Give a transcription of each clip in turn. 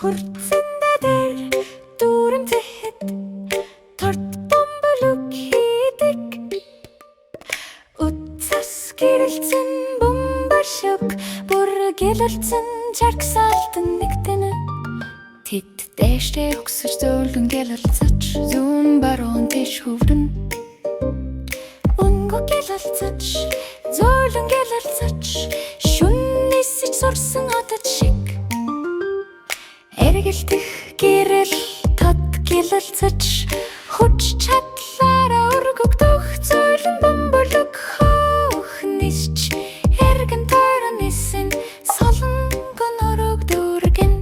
Хурцсандар дүүрэмтэхэд торт бомболог хийдэг. Утсас гэрэлцэн бомбашог бүр гэлэлцэн чаргсаалтан нэгтэнэ. Тэд дэштэй өгсөж зөөлөн гэлэлцэж зүүн баруун тийш хөврөн. Өнгө гэлэлцэж зөөлөн гэлэлцэж шүн нисэж сурсан одод шиг. Эргэлдэх гэрэл тод гэлэлцэж хүч чадлаараа өргөгдөх зөөлөн бомболог хоох нисч эргэн тойрон нисэн солонгон өргөдөргөн.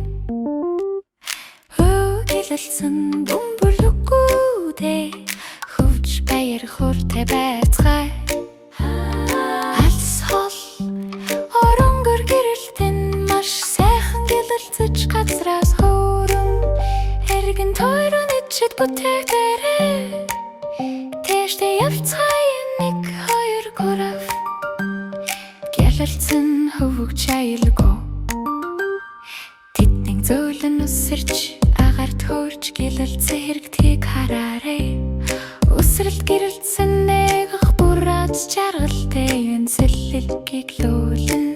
Гэлэлцэн бомбологгүйдээ хөвж баяр хүртэй байцгай. Алс хол оронгор гэрэлтэн маш сайхан гэлэлцэж газраас хөөрөн эргэн тойрон ичэд бүтээгээрээ тэштэй явцгай 1 2 гурав гэлэлцэн хөвгч айлгүй. Тэдний зөөлөн үсэрч агарт хөрж гэлэлцэн хэрэгтгийг хараарай. Үсрэлт гэрэлцэн нэгэх бүрээд жаргалтай энэ сэлэлгийг лүүлэн.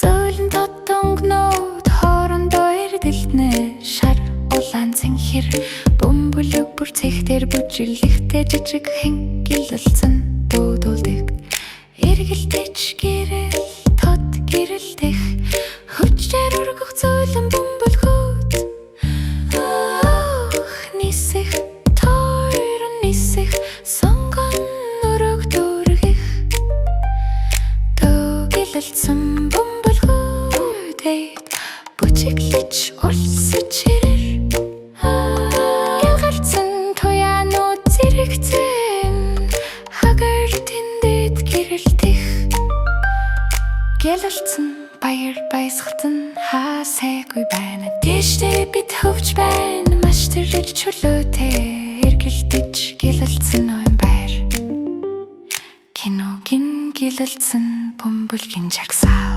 Зөөлөн тотонгнууд хоорондоо эрдэлтнэ шар улаан цэнхэр бөмбөлөг бүр цэгтэр бүжиглэхтэй жижиг хэн гэлэлцэн дуудулдаг. Эргэлдэж гэрэл тод гэрэлдэх хүчээр өргөх зөөлөн бөмбөлгүүд. Нисэх тойрон нисэх сонгон өргөдөргөх. Гэлэлцэн бөмбөлгүүдээ бүжиглэж улсаж ирэр. Гэлэлцэн туяанууд зэрэгцэн хагаар тэндэд гэрэлтэх. Гэлэлцэн баяр баясгалтан хаасайгүй байна. Дэштэй бид хөвж байна маш тэрлэж чөлөөтэй. Эргэлдэж гэлэлцэн ойн байр. Киногийн гэлэлцэн бөмбөлгийн жагсаал.